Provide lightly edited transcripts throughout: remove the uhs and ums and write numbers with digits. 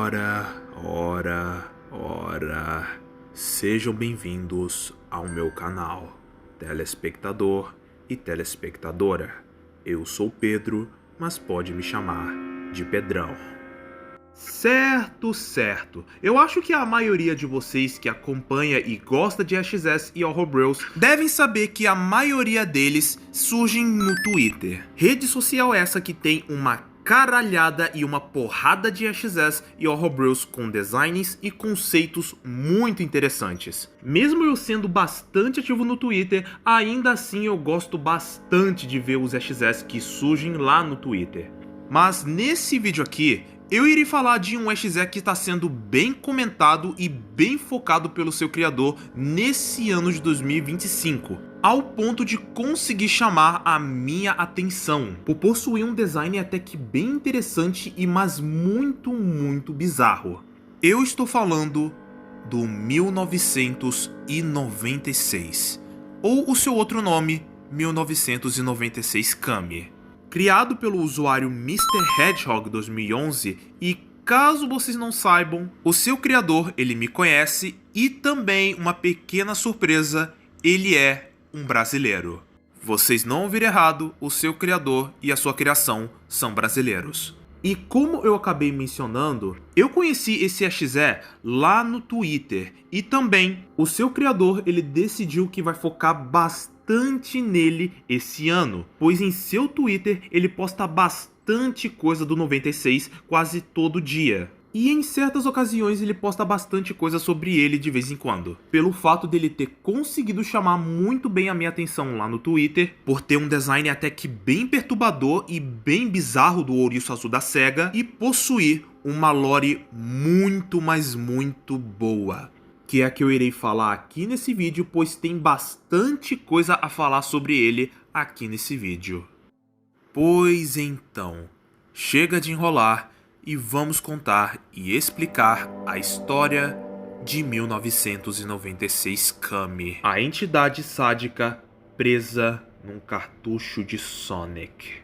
Ora. Sejam bem-vindos ao meu canal, telespectador e telespectadora. Eu sou Pedro, mas pode me chamar de Pedrão. Certo. Eu acho que a maioria de vocês que acompanha e gosta de AXS e Horror Bros devem saber que a maioria deles surgem no Twitter. Rede social essa que tem uma caralhada e uma porrada de AXS e Horror Bros com designs e conceitos muito interessantes. Mesmo eu sendo bastante ativo no Twitter, ainda assim eu gosto bastante de ver os AXS que surgem lá no Twitter. Mas nesse vídeo aqui, eu irei falar de um AXS que está sendo bem comentado e bem focado pelo seu criador nesse ano de 2025, ao ponto de conseguir chamar a minha atenção, por possuir um design até que bem interessante e mas muito bizarro. Eu estou falando do 1996, ou o seu outro nome, 1996 Kami. Criado pelo usuário Mr. Hedgehog 2011 e, caso vocês não saibam, o seu criador, ele me conhece e também, uma pequena surpresa, ele é um brasileiro. Vocês não ouviram errado, o seu criador e a sua criação são brasileiros. E como eu acabei mencionando, eu conheci esse AXS lá no Twitter e também o seu criador, ele decidiu que vai focar bastante nele esse ano, pois em seu Twitter ele posta bastante coisa do 96 quase todo dia. E em certas ocasiões ele posta bastante coisa sobre ele de vez em quando. Pelo fato dele ter conseguido chamar muito bem a minha atenção lá no Twitter, por ter um design até que bem perturbador e bem bizarro do ouriço azul da SEGA, e possuir uma lore muito boa, que é a que eu irei falar aqui nesse vídeo, pois tem bastante coisa a falar sobre ele aqui nesse vídeo. Pois então, chega de enrolar e vamos contar e explicar a história de 1996 Kami, a entidade sádica presa num cartucho de Sonic.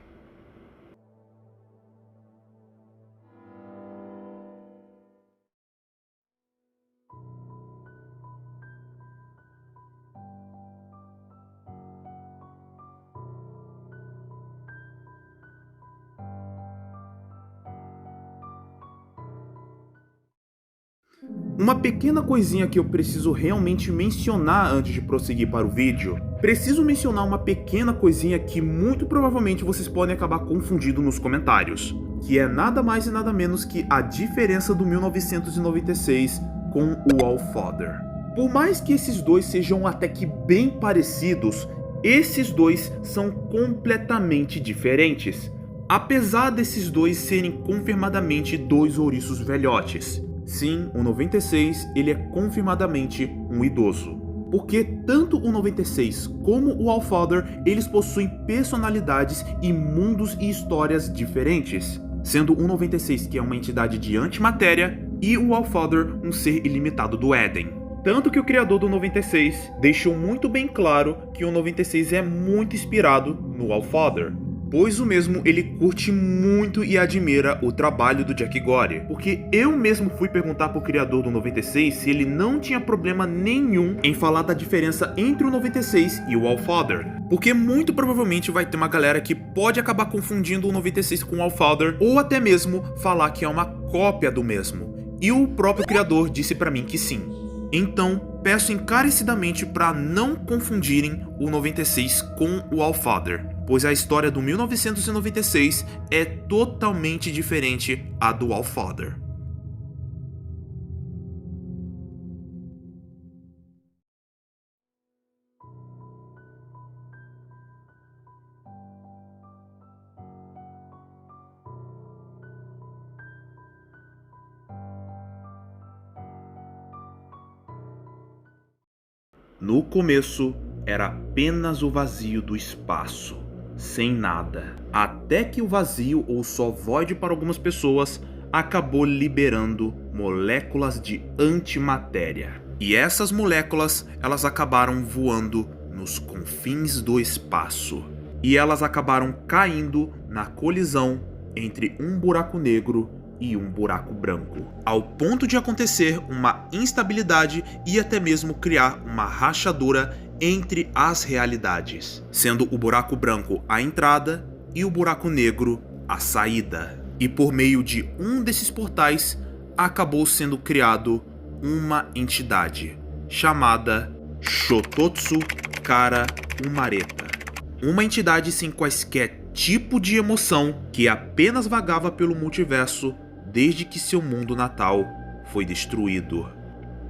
Uma pequena coisinha que eu preciso realmente mencionar antes de prosseguir para o vídeo. Preciso mencionar uma pequena coisinha que muito provavelmente vocês podem acabar confundindo nos comentários, que é nada mais e nada menos que a diferença do 1996 com o Allfather. Por mais que esses dois sejam até que bem parecidos, esses dois são completamente diferentes. Apesar desses dois serem confirmadamente dois ouriços velhotes. Sim, o 96 ele é confirmadamente um idoso. Porque tanto o 96 como o Allfather, eles possuem personalidades e mundos e histórias diferentes. Sendo o 96 que é uma entidade de antimatéria e o Allfather um ser ilimitado do Éden. Tanto que o criador do 96 deixou muito bem claro que o 96 é muito inspirado no Allfather, pois o mesmo ele curte muito e admira o trabalho do Jack Gore, porque eu mesmo fui perguntar pro criador do 96 se ele não tinha problema nenhum em falar da diferença entre o 96 e o Allfather, porque muito provavelmente vai ter uma galera que pode acabar confundindo o 96 com o Allfather, ou até mesmo falar que é uma cópia do mesmo, e o próprio criador disse pra mim que sim. Então, peço encarecidamente para não confundirem o 96 com o Allfather, pois a história do 1996 é totalmente diferente à do Allfather. No começo, era apenas o vazio do espaço, sem nada. Até que o vazio, ou só void para algumas pessoas, acabou liberando moléculas de antimatéria. E essas moléculas, elas acabaram voando nos confins do espaço. E elas acabaram caindo na colisão entre um buraco negro e um buraco branco, ao ponto de acontecer uma instabilidade e até mesmo criar uma rachadura entre as realidades, sendo o buraco branco a entrada e o buraco negro a saída. E por meio de um desses portais acabou sendo criado uma entidade chamada Shototsu Kara Umareta, uma entidade sem quaisquer tipo de emoção que apenas vagava pelo multiverso desde que seu mundo natal foi destruído.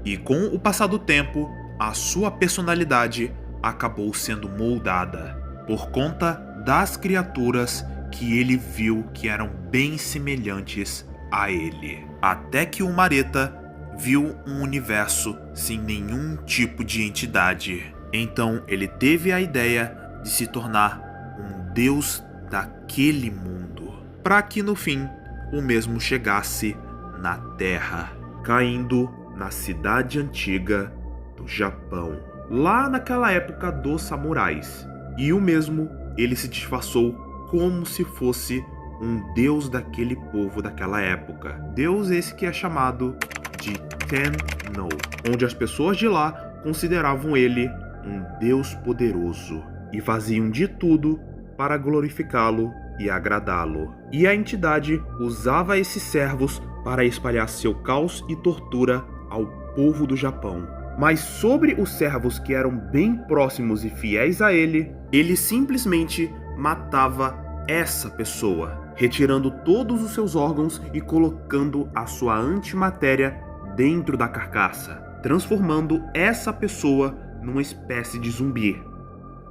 E com o passar do tempo, a sua personalidade acabou sendo moldada por conta das criaturas que ele viu que eram bem semelhantes a ele. Até que o Umareta viu um universo sem nenhum tipo de entidade. Então ele teve a ideia de se tornar um deus daquele mundo, para que no fim o mesmo chegasse na Terra, caindo na cidade antiga do Japão, lá naquela época dos samurais. E o mesmo ele se disfarçou como se fosse um deus daquele povo daquela época. Deus esse que é chamado de Tenno, onde as pessoas de lá consideravam ele um deus poderoso e faziam de tudo para glorificá-lo e agradá-lo. E a entidade usava esses servos para espalhar seu caos e tortura ao povo do Japão. Mas sobre os servos que eram bem próximos e fiéis a ele, ele simplesmente matava essa pessoa, retirando todos os seus órgãos e colocando a sua antimatéria dentro da carcaça, transformando essa pessoa numa espécie de zumbi.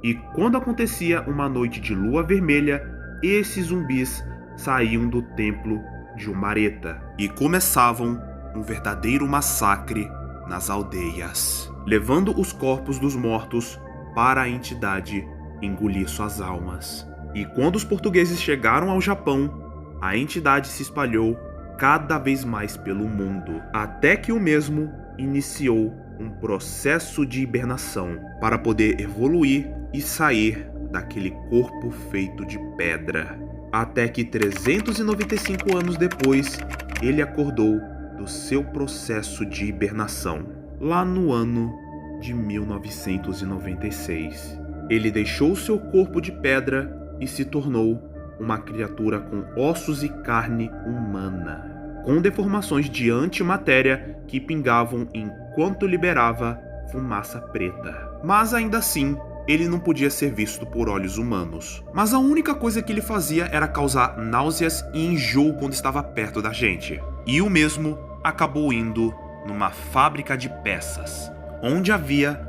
E quando acontecia uma noite de lua vermelha, esses zumbis saíam do templo de Umareta e começavam um verdadeiro massacre nas aldeias, levando os corpos dos mortos para a entidade engolir suas almas. E quando os portugueses chegaram ao Japão, a entidade se espalhou cada vez mais pelo mundo, até que o mesmo iniciou um processo de hibernação para poder evoluir e sair daquele corpo feito de pedra. Até que 395 anos depois, ele acordou do seu processo de hibernação, lá no ano de 1996. Ele deixou seu corpo de pedra e se tornou uma criatura com ossos e carne humana, com deformações de antimatéria que pingavam enquanto liberava fumaça preta. Mas ainda assim, ele não podia ser visto por olhos humanos. Mas a única coisa que ele fazia era causar náuseas e enjoo quando estava perto da gente. E o mesmo acabou indo numa fábrica de peças, onde havia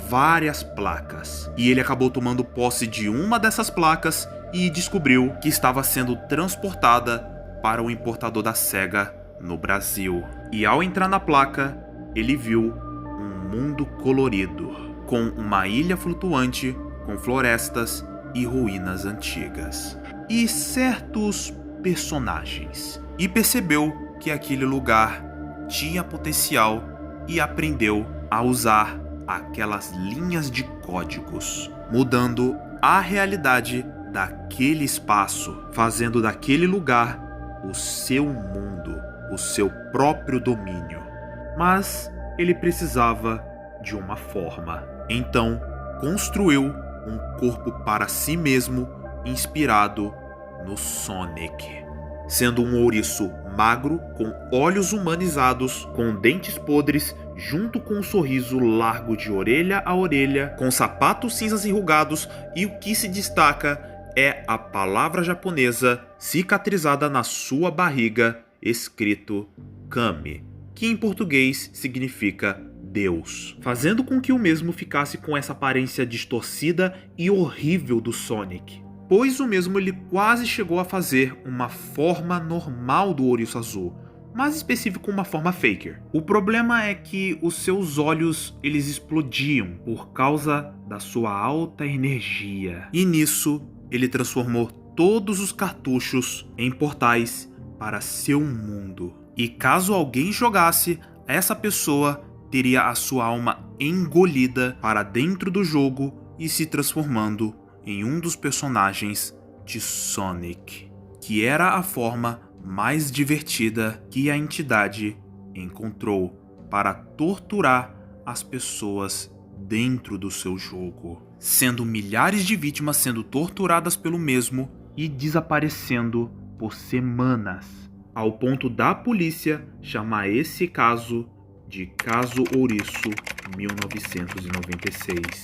várias placas. E ele acabou tomando posse de uma dessas placas e descobriu que estava sendo transportada para o importador da SEGA no Brasil. E ao entrar na placa, ele viu um mundo colorido, com uma ilha flutuante, com florestas e ruínas antigas, e certos personagens. E percebeu que aquele lugar tinha potencial e aprendeu a usar aquelas linhas de códigos, mudando a realidade daquele espaço, fazendo daquele lugar o seu mundo, o seu próprio domínio. Mas ele precisava de uma forma. Então, construiu um corpo para si mesmo, inspirado no Sonic, sendo um ouriço magro, com olhos humanizados, com dentes podres, junto com um sorriso largo de orelha a orelha, com sapatos cinzas enrugados, e o que se destaca é a palavra japonesa cicatrizada na sua barriga, escrito Kami, que em português significa Deus, fazendo com que o mesmo ficasse com essa aparência distorcida e horrível do Sonic, pois o mesmo ele quase chegou a fazer uma forma normal do ouriço azul, mais específico uma forma faker. O problema é que os seus olhos eles explodiam por causa da sua alta energia, e nisso ele transformou todos os cartuchos em portais para seu mundo. E caso alguém jogasse, essa pessoa teria a sua alma engolida para dentro do jogo e se transformando em um dos personagens de Sonic, que era a forma mais divertida que a entidade encontrou para torturar as pessoas dentro do seu jogo, sendo milhares de vítimas sendo torturadas pelo mesmo e desaparecendo por semanas, ao ponto da polícia chamar esse caso de Caso Ouriço 1996.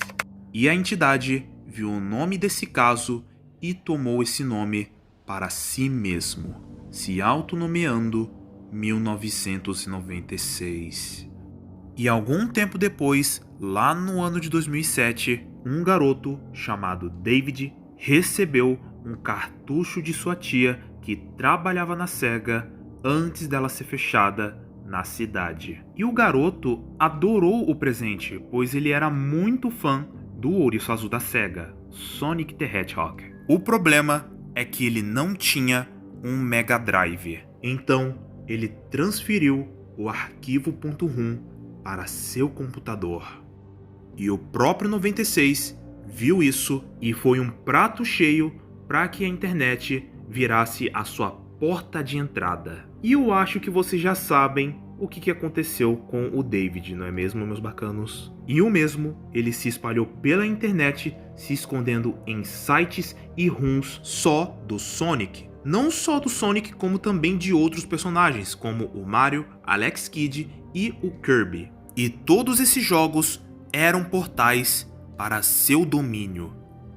E a entidade viu o nome desse caso e tomou esse nome para si mesmo, se autonomeando 1996. E algum tempo depois, lá no ano de 2007, um garoto chamado David recebeu um cartucho de sua tia que trabalhava na SEGA antes dela ser fechada na cidade. E o garoto adorou o presente, pois ele era muito fã do Ouriço Azul da SEGA, Sonic the Hedgehog. O problema é que ele não tinha um Mega Drive, então ele transferiu o arquivo .rum para seu computador. E o próprio 96 viu isso e foi um prato cheio para que a internet virasse a sua porta de entrada. E eu acho que vocês já sabem o que aconteceu com o David, não é mesmo, meus bacanos? E o mesmo, ele se espalhou pela internet, se escondendo em sites e rooms só do Sonic. Não só do Sonic, como também de outros personagens, como o Mario, Alex Kidd e o Kirby. E todos esses jogos eram portais para seu domínio.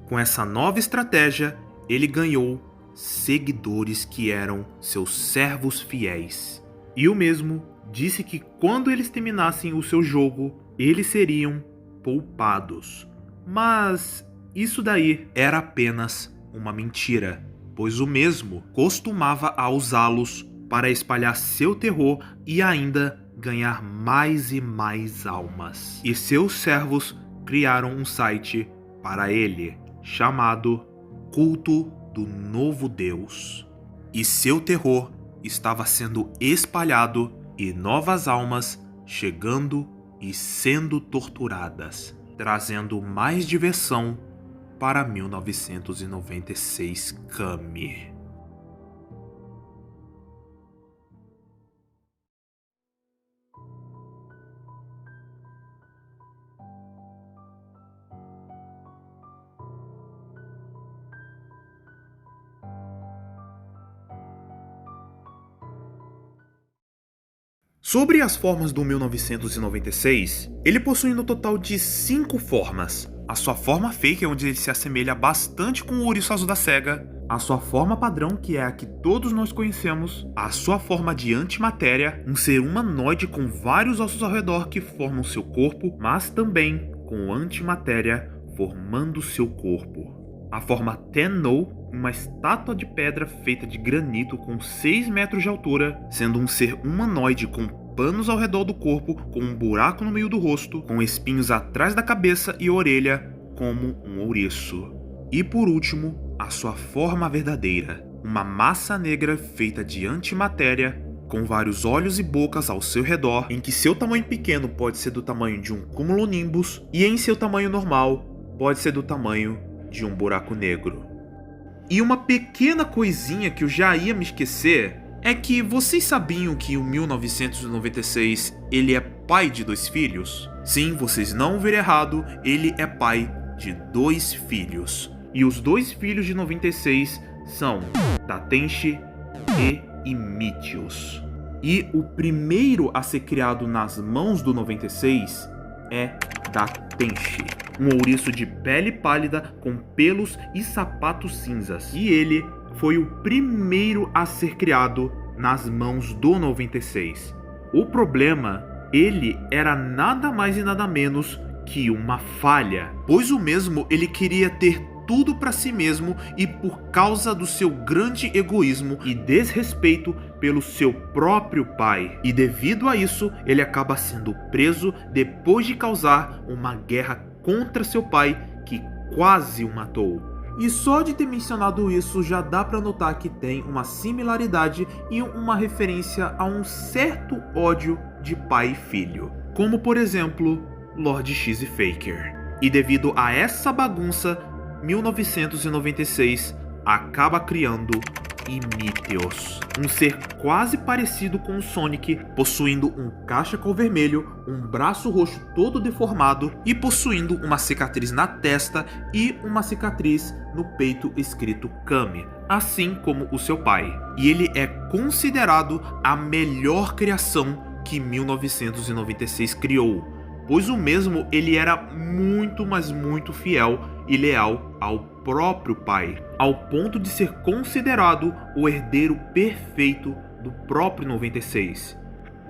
Com essa nova estratégia, ele ganhou seguidores que eram seus servos fiéis. E o mesmo disse que quando eles terminassem o seu jogo, eles seriam poupados. Mas isso daí era apenas uma mentira, pois o mesmo costumava a usá-los para espalhar seu terror e ainda ganhar mais e mais almas. E seus servos criaram um site para ele, chamado Culto do Novo Deus. E seu terror estava sendo espalhado e novas almas chegando e sendo torturadas, trazendo mais diversão para 1996 Kami. Sobre as formas do 1996, ele possui no total de 5 formas. A sua forma fake, onde ele se assemelha bastante com o Ouriço Azul da SEGA. A sua forma padrão, que é a que todos nós conhecemos. A sua forma de antimatéria, um ser humanoide com vários ossos ao redor que formam seu corpo, mas também com antimatéria formando seu corpo. A forma Tenno, uma estátua de pedra feita de granito com 6 metros de altura, sendo um ser humanoide com panos ao redor do corpo, com um buraco no meio do rosto, com espinhos atrás da cabeça e orelha, como um ouriço. E por último, a sua forma verdadeira, uma massa negra feita de antimatéria, com vários olhos e bocas ao seu redor, em que seu tamanho pequeno pode ser do tamanho de um cumulonimbus, e em seu tamanho normal pode ser do tamanho de um buraco negro. E uma pequena coisinha que eu já ia me esquecer é que vocês sabiam que o 1996 ele é pai de 2 filhos? Sim, vocês não viram errado, ele é pai de 2 filhos. E os 2 filhos de 96 são Tatenshi e Imitius. E o primeiro a ser criado nas mãos do 96 é Tatenshi, um ouriço de pele pálida com pelos e sapatos cinzas. E ele foi o primeiro a ser criado nas mãos do 96. O problema, ele era nada mais e nada menos que uma falha, pois o mesmo ele queria ter tudo para si mesmo e por causa do seu grande egoísmo e desrespeito pelo seu próprio pai. E devido a isso, ele acaba sendo preso depois de causar uma guerra contra seu pai que quase o matou. E só de ter mencionado isso já dá pra notar que tem uma similaridade e uma referência a um certo ódio de pai e filho, como por exemplo Lord X e Faker. E devido a essa bagunça, 1996 acaba criando Imíteos, um ser quase parecido com o Sonic, possuindo um cachacal vermelho, um braço roxo todo deformado e possuindo uma cicatriz na testa e uma cicatriz no peito escrito Kami, assim como o seu pai. E ele é considerado a melhor criação que 1996 criou, pois o mesmo ele era muito, mas muito fiel e leal ao próprio pai, ao ponto de ser considerado o herdeiro perfeito do próprio 96.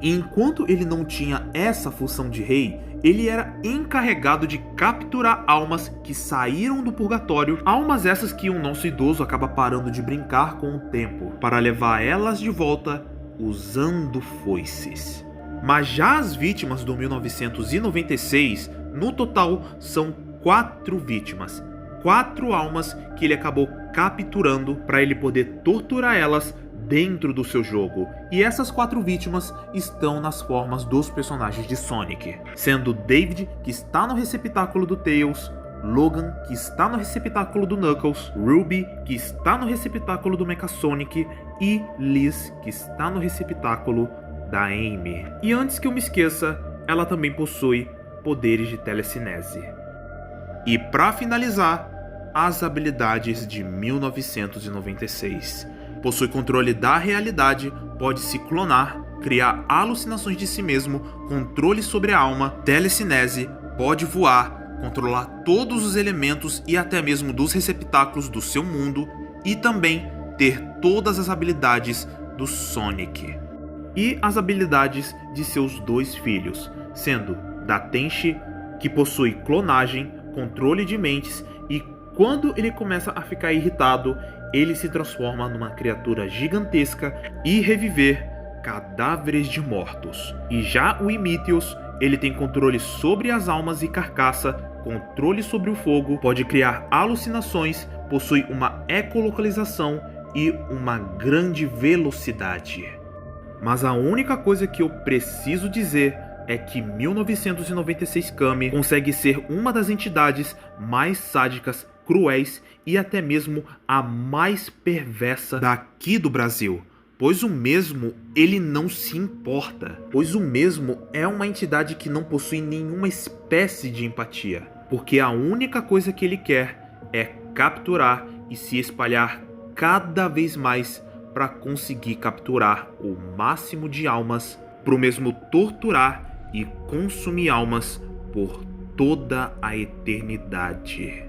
E enquanto ele não tinha essa função de rei, ele era encarregado de capturar almas que saíram do purgatório, almas essas que o nosso idoso acaba parando de brincar com o tempo, para levar elas de volta usando foices. Mas já as vítimas do 1996, no total, são 4 vítimas. 4 almas que ele acabou capturando para ele poder torturar elas dentro do seu jogo. E essas 4 vítimas estão nas formas dos personagens de Sonic, sendo David, que está no receptáculo do Tails, Logan, que está no receptáculo do Knuckles, Ruby, que está no receptáculo do Mecha Sonic, e Liz, que está no receptáculo da Amy. E antes que eu me esqueça, ela também possui poderes de telecinese. E para finalizar, as habilidades de 1996. Possui controle da realidade, pode se clonar, criar alucinações de si mesmo, controle sobre a alma, telecinese, pode voar, controlar todos os elementos e até mesmo dos receptáculos do seu mundo, e também ter todas as habilidades do Sonic. E as habilidades de seus 2 filhos, sendo da Tenchi, que possui clonagem, controle de mentes, e quando ele começa a ficar irritado, ele se transforma numa criatura gigantesca e reviver cadáveres de mortos. E já o Imíteos, ele tem controle sobre as almas e carcaça, controle sobre o fogo, pode criar alucinações, possui uma ecolocalização e uma grande velocidade. Mas a única coisa que eu preciso dizer é que 1996 Kami consegue ser uma das entidades mais sádicas, cruéis e até mesmo a mais perversa daqui do Brasil. Pois o mesmo, ele não se importa. Pois o mesmo é uma entidade que não possui nenhuma espécie de empatia. Porque a única coisa que ele quer é capturar e se espalhar cada vez mais para conseguir capturar o máximo de almas, para o mesmo torturar e consumir almas por toda a eternidade.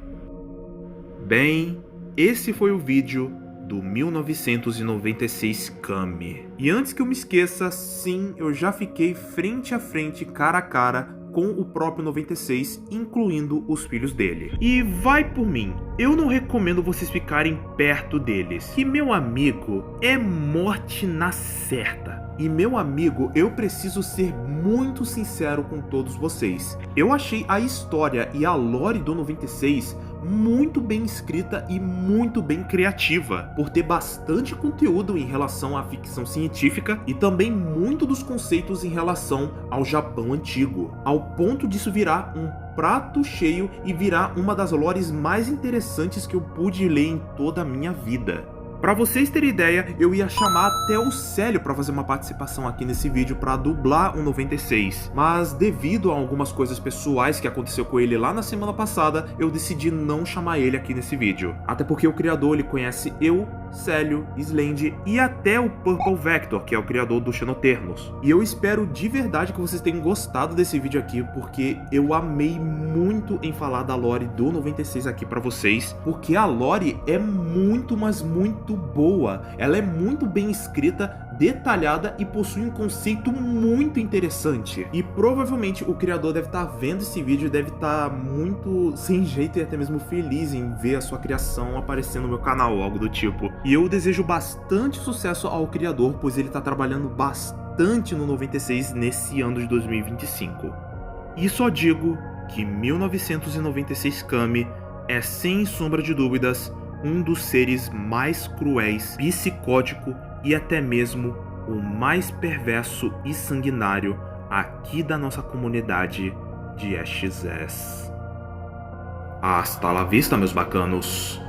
Bem, esse foi o vídeo do 1996 Kami. E antes que eu me esqueça, sim, eu já fiquei frente a frente, cara a cara, com o próprio 96, incluindo os filhos dele. E vai por mim, eu não recomendo vocês ficarem perto deles, que meu amigo é morte na certa. E meu amigo, eu preciso ser muito sincero com todos vocês. Eu achei a história e a lore do 96 muito bem escrita e muito bem criativa, por ter bastante conteúdo em relação à ficção científica e também muito dos conceitos em relação ao Japão antigo, ao ponto disso virar um prato cheio e virar uma das lores mais interessantes que eu pude ler em toda a minha vida. Pra vocês terem ideia, eu ia chamar até o Célio pra fazer uma participação aqui nesse vídeo pra dublar o 96, mas devido a algumas coisas pessoais que aconteceu com ele lá na semana passada, eu decidi não chamar ele aqui nesse vídeo. Até porque o criador, ele conhece eu, Célio, Slend e até o Purple Vector, que é o criador do Xenoternos. E eu espero de verdade que vocês tenham gostado desse vídeo aqui, porque eu amei muito em falar da lore do 96 aqui pra vocês, porque a lore é muito, mas muito boa. Ela é muito bem escrita, detalhada e possui um conceito muito interessante. E provavelmente o criador deve estar vendo esse vídeo e deve estar muito sem jeito e até mesmo feliz em ver a sua criação aparecer no meu canal, algo do tipo. E eu desejo bastante sucesso ao criador, pois ele está trabalhando bastante no 96 nesse ano de 2025. E só digo que 1996 Kami é, sem sombra de dúvidas, um dos seres mais cruéis, psicótico e até mesmo o mais perverso e sanguinário aqui da nossa comunidade de XS. Hasta la vista, meus bacanos!